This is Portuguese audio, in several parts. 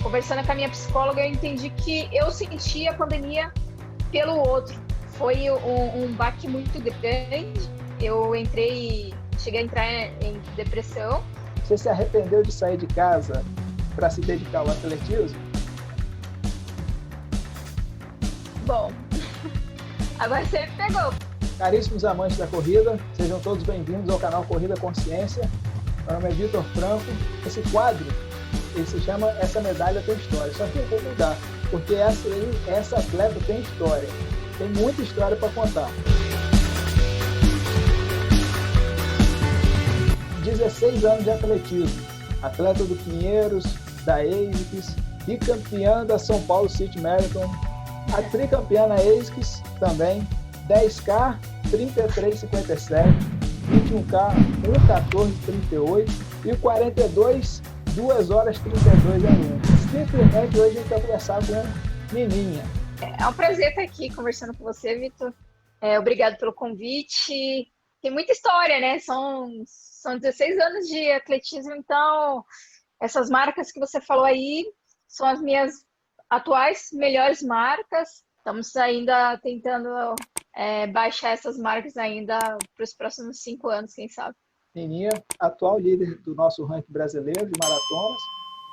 conversando com a minha psicóloga, eu entendi que eu senti a pandemia pelo outro. Foi um baque muito grande. Cheguei a entrar em depressão. Você se arrependeu de sair de casa para se dedicar ao atletismo? Bom, agora você me pegou. Caríssimos amantes da corrida, sejam todos bem-vindos ao canal Corrida Consciência. Meu nome é Vitor Franco. Esse quadro, ele se chama Essa Medalha Tem História. Só que eu vou mudar, porque essa atleta tem história. Tem muita história para contar. 16 anos de atletismo. Atleta do Pinheiros, da ASICS, bicampeã da São Paulo City Marathon, a tricampeã na ASICS também, 10K, 33,57, 21K, 1,14,38 e 42, 2 horas 32,01. Simplesmente hoje a gente vai conversar com Nininha. É um prazer estar aqui conversando com você, Vitor. Obrigado pelo convite. Tem muita história, né? São 16 anos de atletismo, então essas marcas que você falou aí são as minhas atuais melhores marcas. Estamos ainda tentando baixar essas marcas ainda para os próximos 5 anos, quem sabe. Nininha, atual líder do nosso ranking brasileiro de maratonas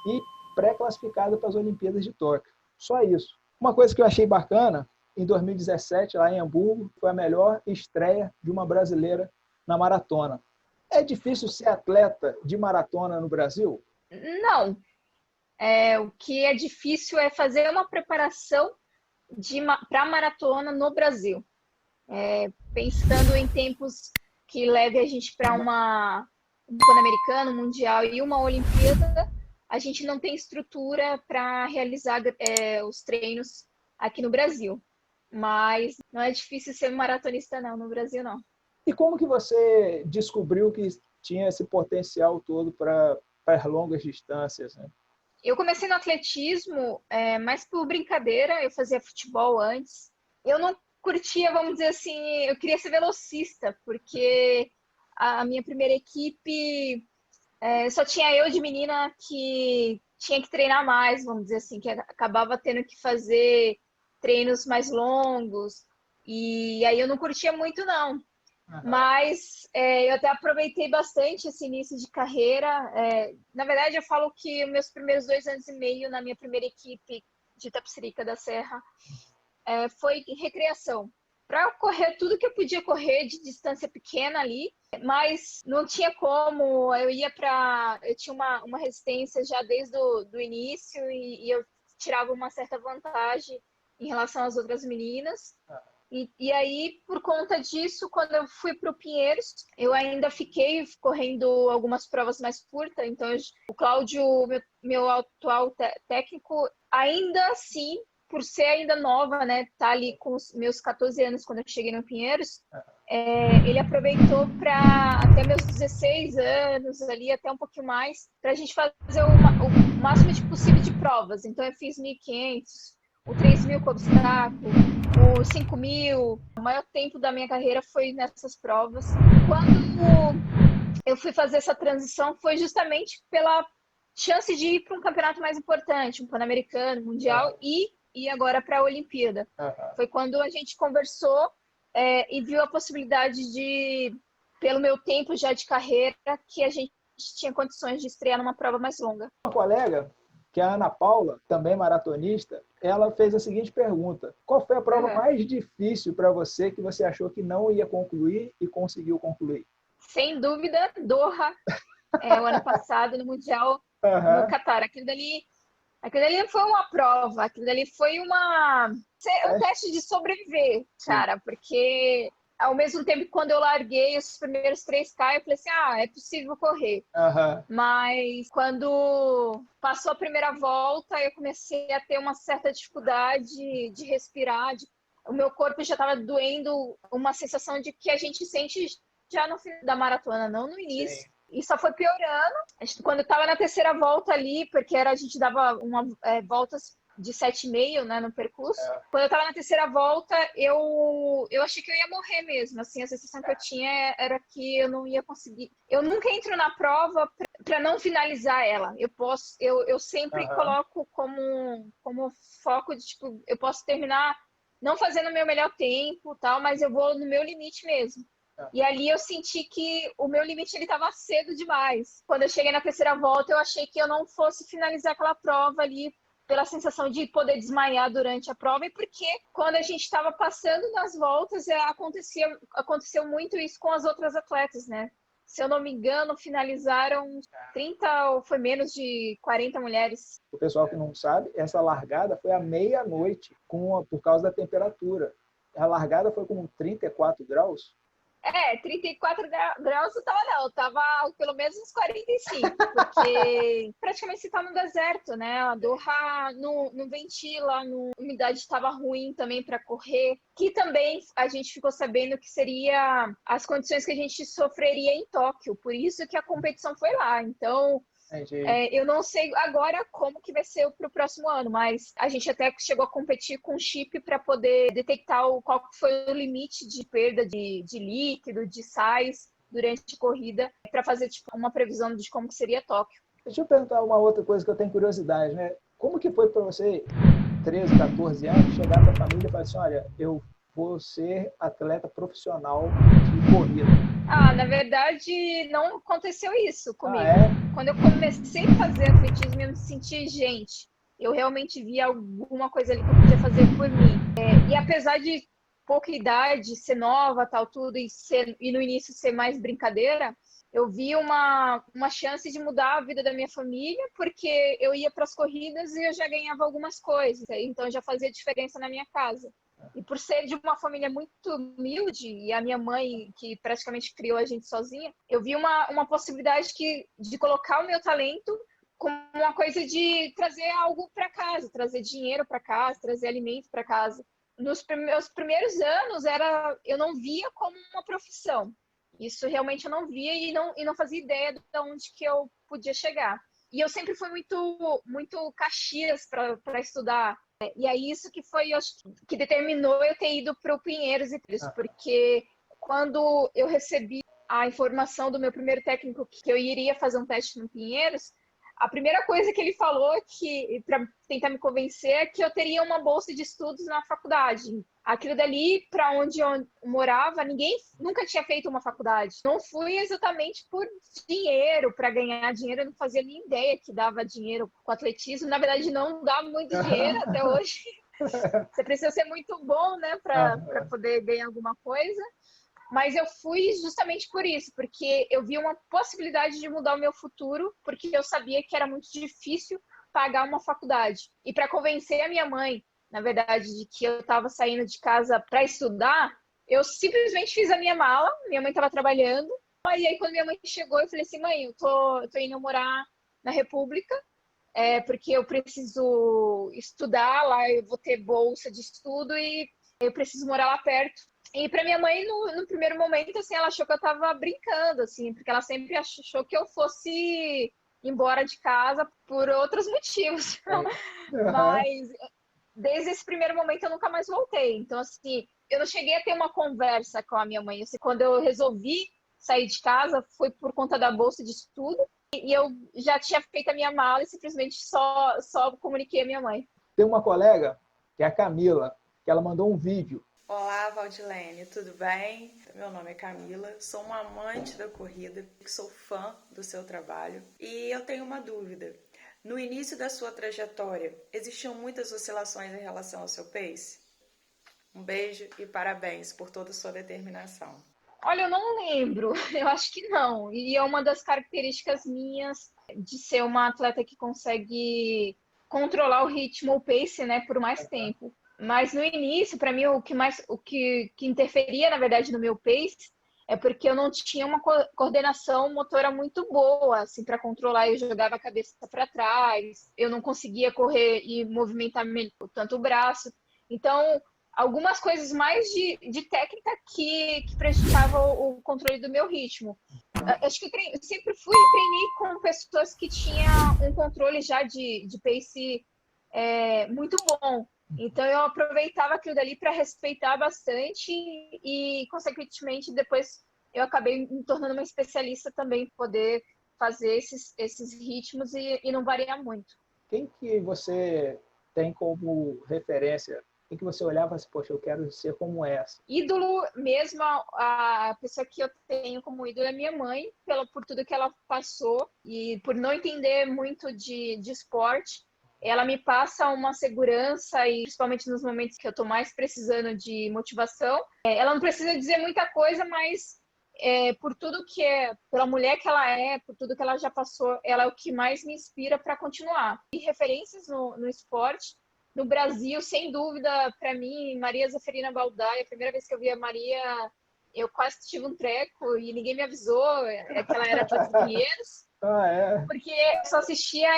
e pré-classificada para as Olimpíadas de Tóquio. Só isso. Uma coisa que eu achei bacana, em 2017, lá em Hamburgo, foi a melhor estreia de uma brasileira na maratona. É difícil ser atleta de maratona no Brasil? Não. O que é difícil é fazer uma preparação para a maratona no Brasil. Pensando em tempos que leve a gente para um Pan-Americano, Mundial e uma Olimpíada, a gente não tem estrutura para realizar os treinos aqui no Brasil. Mas não é difícil ser maratonista não, no Brasil não. E como que você descobriu que tinha esse potencial todo para as longas distâncias, né? Eu comecei no atletismo mais por brincadeira, eu fazia futebol antes. Eu não curtia, vamos dizer assim, eu queria ser velocista, porque a minha primeira equipe só tinha eu de menina que tinha que treinar mais, vamos dizer assim, que acabava tendo que fazer treinos mais longos, e aí eu não curtia muito, não. Mas eu até aproveitei bastante esse início de carreira. Na verdade, eu falo que meus primeiros 2 anos e meio na minha primeira equipe de Itapecerica da Serra foi recreação. Para correr tudo que eu podia correr de distância pequena ali, mas não tinha como. Eu tinha uma resistência já desde o início e eu tirava uma certa vantagem em relação às outras meninas. E aí, por conta disso, quando eu fui para o Pinheiros, eu ainda fiquei correndo algumas provas mais curtas. Então, o Cláudio, meu atual técnico, ainda assim, por ser ainda nova, né, tá ali com os meus 14 anos quando eu cheguei no Pinheiros, ele aproveitou para até meus 16 anos, ali até um pouquinho mais, para a gente fazer o máximo possível de provas. Então, eu fiz 1.500, o 3.000 com obstáculo, o 5.000. O maior tempo da minha carreira foi nessas provas. Quando eu fui fazer essa transição foi justamente pela chance de ir para um campeonato mais importante, um Pan-Americano, Mundial e agora para a Olimpíada. Foi quando a gente conversou e viu a possibilidade de, pelo meu tempo já de carreira, que a gente tinha condições de estrear numa prova mais longa. Uma colega, que é a Ana Paula, também maratonista, ela fez a seguinte pergunta: qual foi a prova mais difícil para você que você achou que não ia concluir e conseguiu concluir? Sem dúvida, Doha, o ano passado, no Mundial, no Catar. Aquilo dali não foi uma prova, aquilo dali foi um teste de sobreviver, cara, porque ao mesmo tempo, quando eu larguei os primeiros 3K, eu falei assim, é possível correr. Mas quando passou a primeira volta, eu comecei a ter uma certa dificuldade de respirar. O meu corpo já estava doendo, uma sensação de que a gente sente já no fim da maratona, não no início. Sim. E só foi piorando. Quando eu estava na terceira volta ali, porque a gente dava voltas de 7,5, né, no percurso. Quando eu tava na terceira volta, eu achei que eu ia morrer mesmo, assim, a sensação que eu tinha era que eu não ia conseguir. Eu nunca entro na prova para não finalizar ela. Eu sempre coloco como foco de, tipo, eu posso terminar não fazendo o meu melhor tempo, tal, mas eu vou no meu limite mesmo. E ali eu senti que o meu limite ele estava cedo demais. Quando eu cheguei na terceira volta, eu achei que eu não fosse finalizar aquela prova ali pela sensação de poder desmaiar durante a prova, e porque quando a gente estava passando nas voltas, aconteceu muito isso com as outras atletas, né? Se eu não me engano, finalizaram 30 ou foi menos de 40 mulheres. O pessoal que não sabe, essa largada foi à meia-noite, por causa da temperatura. A largada foi com 34 graus. 34 graus eu tava pelo menos uns 45, porque praticamente você tá no deserto, né? A Doha não ventila, a umidade estava ruim também para correr, que também a gente ficou sabendo que seria as condições que a gente sofreria em Tóquio, por isso que a competição foi lá. Então, eu não sei agora como que vai ser para o próximo ano, mas a gente até chegou a competir com chip para poder detectar qual foi o limite de perda de líquido, de sais durante a corrida, para fazer tipo, uma previsão de como que seria Tóquio. Deixa eu perguntar uma outra coisa que eu tenho curiosidade, né? Como que foi para você, 13, 14 anos, chegar para a família e falar assim, olha, eu vou ser atleta profissional de corrida? Na verdade, não aconteceu isso comigo. É? Quando eu comecei a fazer atletismo, eu me senti, gente, eu realmente vi alguma coisa ali que eu podia fazer por mim. E apesar de pouca idade, ser nova, tal, tudo, e no início ser mais brincadeira, eu vi uma chance de mudar a vida da minha família, porque eu ia para as corridas e eu já ganhava algumas coisas, então já fazia diferença na minha casa. E por ser de uma família muito humilde, e a minha mãe, que praticamente criou a gente sozinha, eu vi uma possibilidade de colocar o meu talento como uma coisa de trazer algo para casa, trazer dinheiro para casa, trazer alimento para casa. Nos meus primeiros anos, eu não via como uma profissão. Isso realmente eu não via e não fazia ideia de onde que eu podia chegar. E eu sempre fui muito Caxias para estudar. E é isso que foi, acho que determinou eu ter ido para o Pinheiros e Trilhos, porque quando eu recebi a informação do meu primeiro técnico que eu iria fazer um teste no Pinheiros, a primeira coisa que ele falou para tentar me convencer é que eu teria uma bolsa de estudos na faculdade. Aquilo dali, para onde eu morava, ninguém nunca tinha feito uma faculdade. Não fui exatamente por dinheiro, para ganhar dinheiro, eu não fazia nem ideia que dava dinheiro com atletismo. Na verdade, não dá muito dinheiro até hoje. Você precisa ser muito bom, né, para poder ganhar alguma coisa. Mas eu fui justamente por isso, porque eu vi uma possibilidade de mudar o meu futuro, porque eu sabia que era muito difícil pagar uma faculdade. E para convencer a minha mãe, na verdade, de que eu estava saindo de casa para estudar, eu simplesmente fiz a minha mala, minha mãe estava trabalhando, e aí quando minha mãe chegou, eu falei assim, mãe, eu tô indo morar na República, porque eu preciso estudar lá, eu vou ter bolsa de estudo e eu preciso morar lá perto. E para minha mãe, no primeiro momento, assim, ela achou que eu tava brincando, assim, porque ela sempre achou que eu fosse embora de casa por outros motivos. Mas desde esse primeiro momento eu nunca mais voltei. Então, assim, eu não cheguei a ter uma conversa com a minha mãe. Assim, quando eu resolvi sair de casa, foi por conta da bolsa de estudo. E eu já tinha feito a minha mala e simplesmente só comuniquei a minha mãe. Tem uma colega, que é a Camila, que ela mandou um vídeo. Olá, Valdilene, tudo bem? Meu nome é Camila, sou uma amante da corrida, sou fã do seu trabalho e eu tenho uma dúvida. No início da sua trajetória, existiam muitas oscilações em relação ao seu pace? Um beijo e parabéns por toda a sua determinação. Olha, eu não lembro, eu acho que não. E é uma das características minhas de ser uma atleta que consegue controlar o ritmo, o pace, né, por mais tempo. Mas no início, para mim, o que interferia, na verdade, no meu pace é porque eu não tinha uma coordenação motora muito boa, assim, para controlar. Eu jogava a cabeça para trás, eu não conseguia correr e movimentar tanto o braço. Então, algumas coisas mais de técnica que prejudicavam o controle do meu ritmo. Acho que eu sempre treinei com pessoas que tinham um controle já de pace muito bom. Então eu aproveitava aquilo dali para respeitar bastante e, consequentemente, depois eu acabei me tornando uma especialista também, poder fazer esses ritmos e não variar muito. Quem que você tem como referência? Quem que você olhava e assim, poxa, eu quero ser como essa? Ídolo mesmo, a pessoa que eu tenho como ídolo é minha mãe, por tudo que ela passou e por não entender muito de esporte. Ela me passa uma segurança e principalmente nos momentos que eu estou mais precisando de motivação. Ela não precisa dizer muita coisa, mas por tudo que pela mulher que ela é, por tudo que ela já passou, ela é o que mais me inspira para continuar. E referências no esporte, no Brasil, sem dúvida, para mim, Maria Zeferina Baldaia, a primeira vez que eu vi a Maria, eu quase tive um treco e ninguém me avisou que ela era atleta do Pinheiros, porque eu só assistia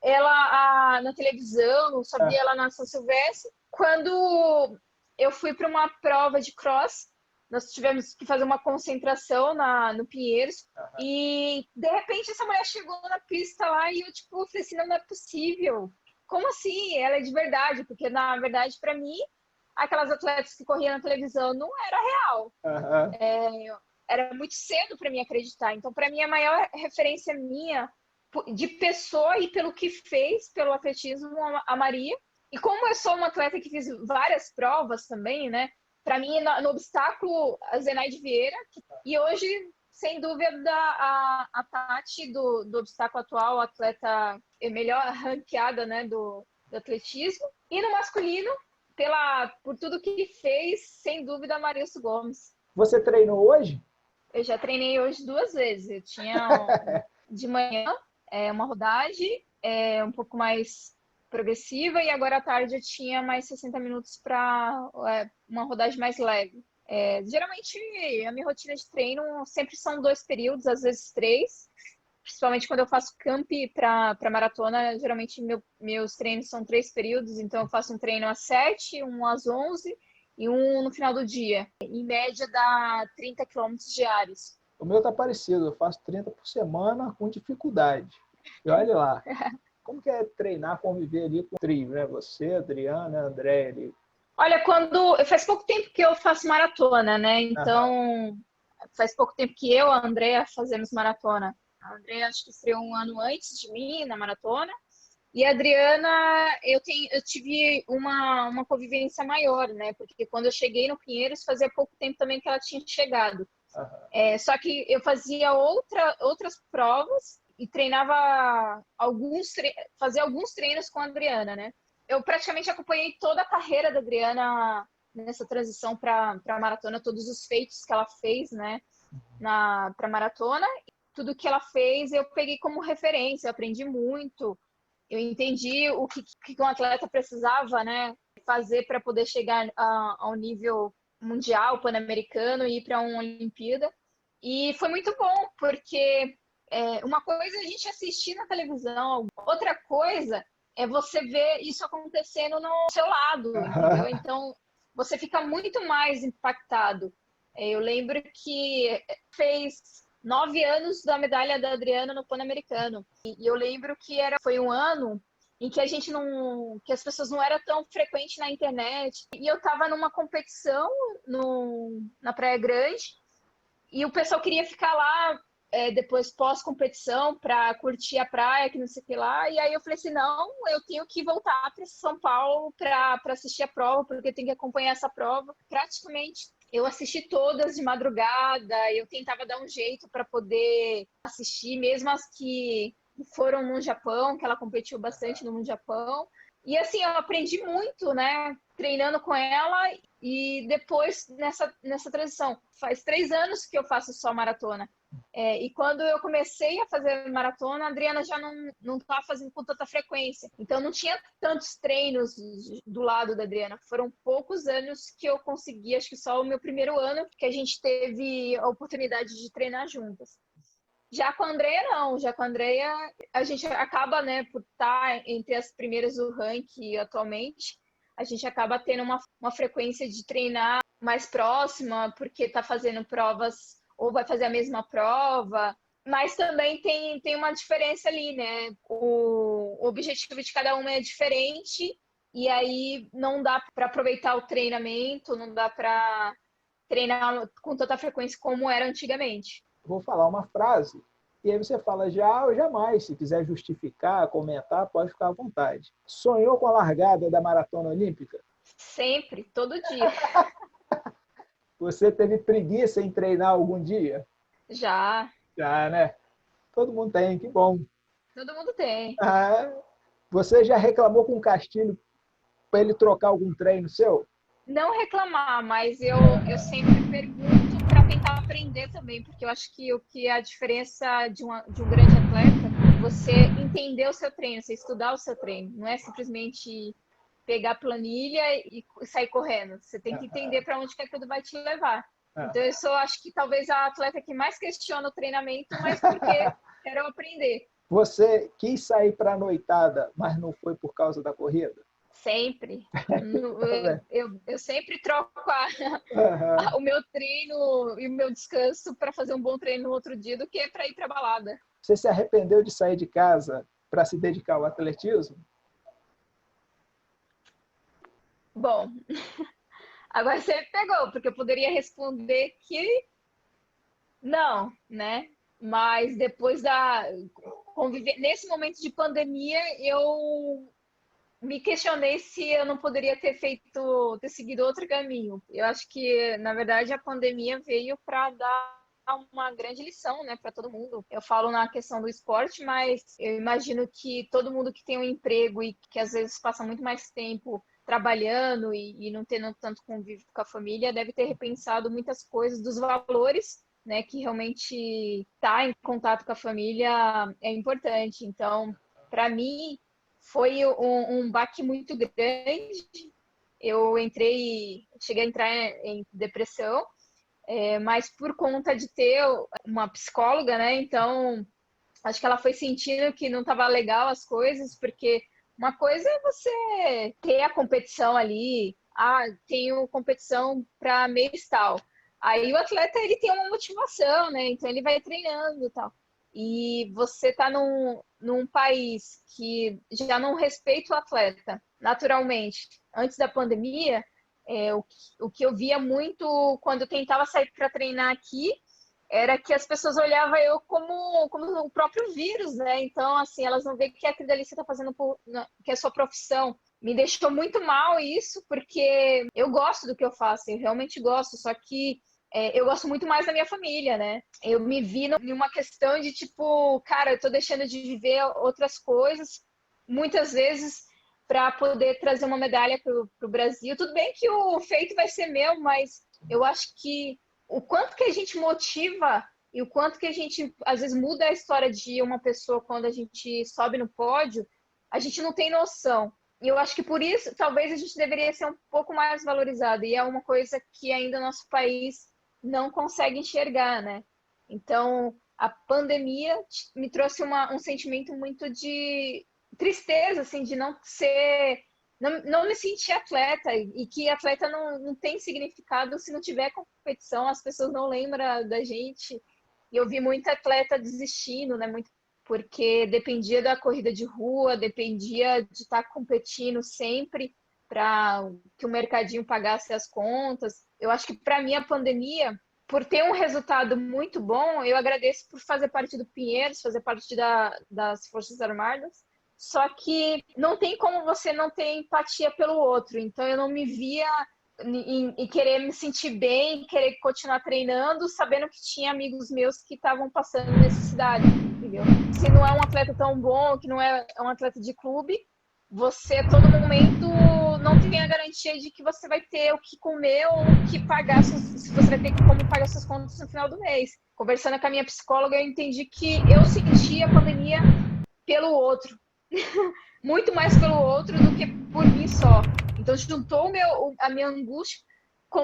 ela na televisão, só via ela na São Silvestre. Quando eu fui para uma prova de cross, nós tivemos que fazer uma concentração no Pinheiros, e de repente essa mulher chegou na pista lá e eu falei assim, não é possível. Como assim? Ela é de verdade, porque na verdade para mim aquelas atletas que corriam na televisão não era real. Era muito cedo para mim acreditar. Então, para mim, a maior referência minha de pessoa e pelo que fez pelo atletismo, a Maria. E como eu sou uma atleta que fiz várias provas também, né? Para mim, no obstáculo, a Zenaide Vieira. E hoje, sem dúvida, a Tati do obstáculo atual, a atleta melhor ranqueada, né, do atletismo. E no masculino, por tudo que fez, sem dúvida, a Marilson Gomes. Você treinou hoje? Eu já treinei hoje 2 vezes. Eu tinha de manhã uma rodagem um pouco mais progressiva e agora à tarde eu tinha mais 60 minutos para uma rodagem mais leve. Geralmente a minha rotina de treino sempre são 2 períodos, às vezes 3. Principalmente quando eu faço camp para maratona, geralmente meus treinos são 3 períodos, então eu faço um treino às 7, um às 11 e um no final do dia. Em média dá 30 quilômetros diários. O meu tá parecido, eu faço 30 por semana com dificuldade. E olha lá, como que é treinar, conviver ali com o trio, né? Você, Adriana, André ali. Olha, faz pouco tempo que eu faço maratona, né? Então, faz pouco tempo que eu e a Andrea fazemos maratona. A Andrea acho que estreou um ano antes de mim na maratona. E a Adriana, eu tive uma convivência maior, né? Porque quando eu cheguei no Pinheiros, fazia pouco tempo também que ela tinha chegado. Só que eu fazia outras provas e treinava fazia alguns treinos com a Adriana, né? Eu praticamente acompanhei toda a carreira da Adriana nessa transição para a maratona, todos os feitos que ela fez, né? Para maratona, tudo que ela fez eu peguei como referência, eu aprendi muito. Eu entendi o que um atleta precisava, né, fazer para poder chegar ao nível mundial, pan-americano e ir para uma Olimpíada. E foi muito bom, porque uma coisa é a gente assistir na televisão, outra coisa é você ver isso acontecendo no seu lado, entendeu? Então, você fica muito mais impactado. Eu lembro que fez 9 anos da medalha da Adriana no Pan-Americano. E eu lembro que foi um ano em que que as pessoas não eram tão frequentes na internet. E eu estava numa competição na Praia Grande e o pessoal queria ficar lá depois pós-competição para curtir a praia, que não sei o que lá. E aí eu falei assim, não, eu tenho que voltar para São Paulo para assistir a prova, porque eu tenho que acompanhar essa prova. Praticamente eu assisti todas de madrugada, eu tentava dar um jeito para poder assistir, mesmo as que foram no Japão, que ela competiu bastante no Japão. E assim, eu aprendi muito, né, treinando com ela e depois nessa transição. Faz 3 anos que eu faço só maratona. E quando eu comecei a fazer maratona, a Adriana já não estava fazendo com tanta frequência. Então, não tinha tantos treinos do lado da Adriana. Foram poucos anos que eu consegui, acho que só o meu primeiro ano, que a gente teve a oportunidade de treinar juntas. Já com a Andrea, não. Já com a Andrea, a gente acaba, né, por estar entre as primeiras do ranking atualmente, a gente acaba tendo uma frequência de treinar mais próxima, porque está fazendo provas ou vai fazer a mesma prova, Mas também tem uma diferença ali, né? O objetivo de cada um é diferente, e aí não dá para aproveitar o treinamento, não dá para treinar com tanta frequência como era antigamente. Vou falar uma frase, e aí você fala já ou jamais. Se quiser justificar, comentar, pode ficar à vontade. Sonhou com a largada da Maratona Olímpica? Sempre, todo dia. Você teve preguiça em treinar algum dia? Já, Já, né? Todo mundo tem, que bom. todo mundo tem. Ah, você já reclamou com o Castilho para ele trocar algum treino seu? Não reclamar, mas eu sempre pergunto para tentar aprender também, porque eu acho que o que é a diferença de um grande atleta, você entender o seu treino, você estudar o seu treino, não é simplesmente pegar a planilha e sair correndo. Você tem que entender para onde que aquilo vai te levar. Então, eu sou, acho que talvez a atleta que mais questiona o treinamento, mas porque quero aprender. Você quis sair para a noitada, mas não foi por causa da corrida? Sempre. Eu sempre troco o meu treino e o meu descanso para fazer um bom treino no outro dia do que para ir para balada. Você se arrependeu de sair de casa para se dedicar ao atletismo? Bom, agora você me pegou, porque eu poderia responder que não, né? Mas depois da conviver nesse momento de pandemia, eu me questionei se eu não poderia ter seguido outro caminho. Eu acho que, na verdade, a pandemia veio para dar uma grande lição, né, para todo mundo. Eu falo na questão do esporte, mas eu imagino que todo mundo que tem um emprego e que às vezes passa muito mais tempo trabalhando e não tendo tanto convívio com a família, deve ter repensado muitas coisas dos valores, né, que realmente estar em contato com a família é importante. Então, para mim, foi um baque muito grande. Eu cheguei a entrar em depressão, mas por conta de ter uma psicóloga, né? Então, acho que ela foi sentindo que não estava legal as coisas, porque uma coisa é você ter a competição ali, tenho competição para mês tal. Aí o atleta ele tem uma motivação, né? Então ele vai treinando e tal. E você está num país que já não respeita o atleta, naturalmente. Antes da pandemia, o que eu via muito quando eu tentava sair para treinar aqui era que as pessoas olhavam eu como o próprio vírus, né? Então, assim, elas não veem que aquilo dali você está fazendo que é sua profissão. Me deixou muito mal isso, porque eu gosto do que eu faço, eu realmente gosto, só que eu gosto muito mais da minha família, né? Eu me vi numa questão de tipo, cara, eu tô deixando de viver outras coisas, muitas vezes, para poder trazer uma medalha pro Brasil. Tudo bem que o feito vai ser meu, mas eu acho que o quanto que a gente motiva e o quanto que a gente, às vezes, muda a história de uma pessoa quando a gente sobe no pódio, a gente não tem noção. E eu acho que por isso, talvez a gente deveria ser um pouco mais valorizado. E é uma coisa que ainda o nosso país não consegue enxergar, né? Então, a pandemia me trouxe um sentimento muito de tristeza, assim, de não ser não me sentir atleta e que atleta não tem significado se não tiver competição, as pessoas não lembram da gente. E eu vi muita atleta desistindo, né? Muito porque dependia da corrida de rua, dependia de estar competindo sempre para que o mercadinho pagasse as contas. Eu acho que para mim a pandemia, por ter um resultado muito bom, eu agradeço por fazer parte do Pinheiros, fazer parte das Forças Armadas. Só que não tem como você não ter empatia pelo outro. Então eu não me via em querer me sentir bem, querer continuar treinando, sabendo que tinha amigos meus que estavam passando necessidade, entendeu? Se não é um atleta tão bom, que não é um atleta de clube, você a todo momento não tem a garantia de que você vai ter o que comer ou o que pagar, se você vai ter como pagar suas contas no final do mês. Conversando com a minha psicóloga, eu entendi que eu sentia a pandemia pelo outro, muito mais pelo outro do que por mim só. Então, juntou a minha angústia com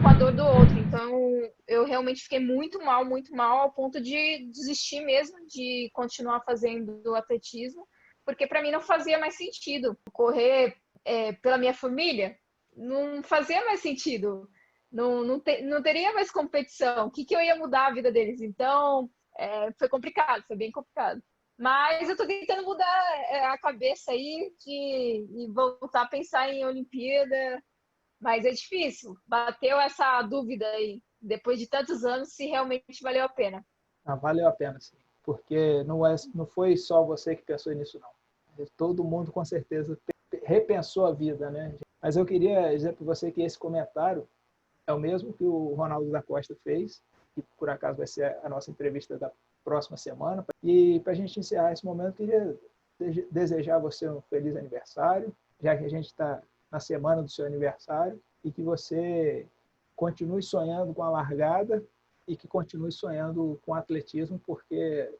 a dor do outro. Então, eu realmente fiquei muito mal, ao ponto de desistir mesmo de continuar fazendo atletismo, porque para mim não fazia mais sentido correr pela minha família. Não fazia mais sentido. não teria mais competição. O que eu ia mudar a vida deles? Então, foi complicado, foi bem complicado. Mas eu tô tentando mudar a cabeça aí e voltar a pensar em Olimpíada. Mas é difícil. Bateu essa dúvida aí, depois de tantos anos, se realmente valeu a pena. Valeu a pena, sim. Porque não foi só você que pensou nisso, não. Todo mundo, com certeza, repensou a vida, né? Mas eu queria dizer para você que esse comentário é o mesmo que o Ronaldo da Costa fez, que por acaso vai ser a nossa entrevista da próxima semana. E para a gente encerrar esse momento, queria desejar a você um feliz aniversário, já que a gente está na semana do seu aniversário, e que você continue sonhando com a largada e que continue sonhando com o atletismo, porque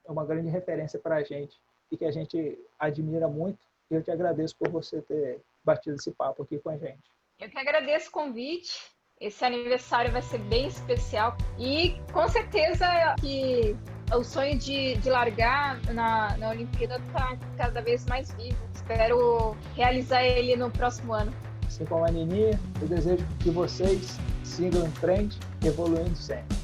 é uma grande referência para a gente e que a gente admira muito. E eu te agradeço por você ter batido esse papo aqui com a gente. Eu que agradeço o convite. Esse aniversário vai ser bem especial e com certeza que o sonho de largar na Olimpíada está cada vez mais vivo. Espero realizar ele no próximo ano. Assim como a Nini, eu desejo que vocês sigam em frente, evoluindo sempre.